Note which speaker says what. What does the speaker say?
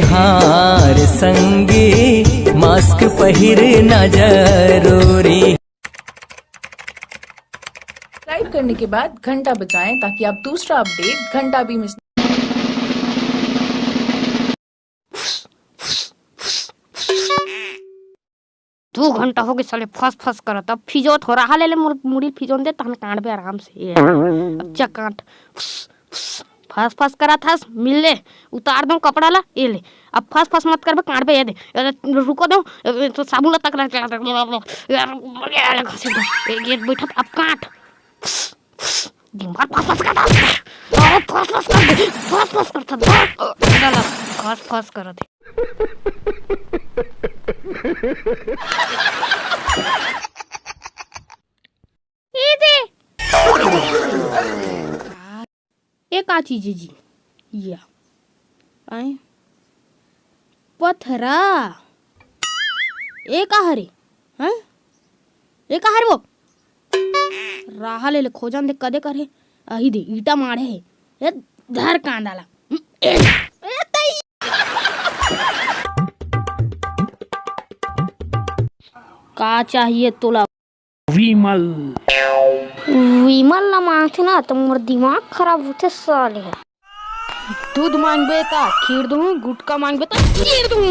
Speaker 1: हार संगी मास्क पहिरना जरूरी।
Speaker 2: सब्सक्राइब करने के बाद घंटा बजाएं ताकि आप दूसरा अपडेट घंटा भी मिस।
Speaker 3: 2 घंटा हो गए साले फस फस करत। अब फिजोत हो रहा ले मुड़ी फिजोन दे तहन काट बे आराम से। अच्छा काट फस फस करा था मिल ले उतार दो कपड़ा ला ये ले। अब फस फस मत कर बे काट बे ये दे रुको दो तो साबुन ला तक यार घसी दो ये बैठा अब काट दिमाग फस फस कर फस फस कर फस फस करत ये का चीज है जी या आए पथरा ये का हरे हैं ये का हरे वो राहा ले खोजन दे कदे करे अही दे ईटा मारे है ये धर कांडाला का चाहिए तोला
Speaker 4: विमल
Speaker 3: विमल ना मांगते ना तो मोर दिमाग खराब होते साले। दूध मांगबे ता खीर दूं गुटका मांगबे ता खीर दूं।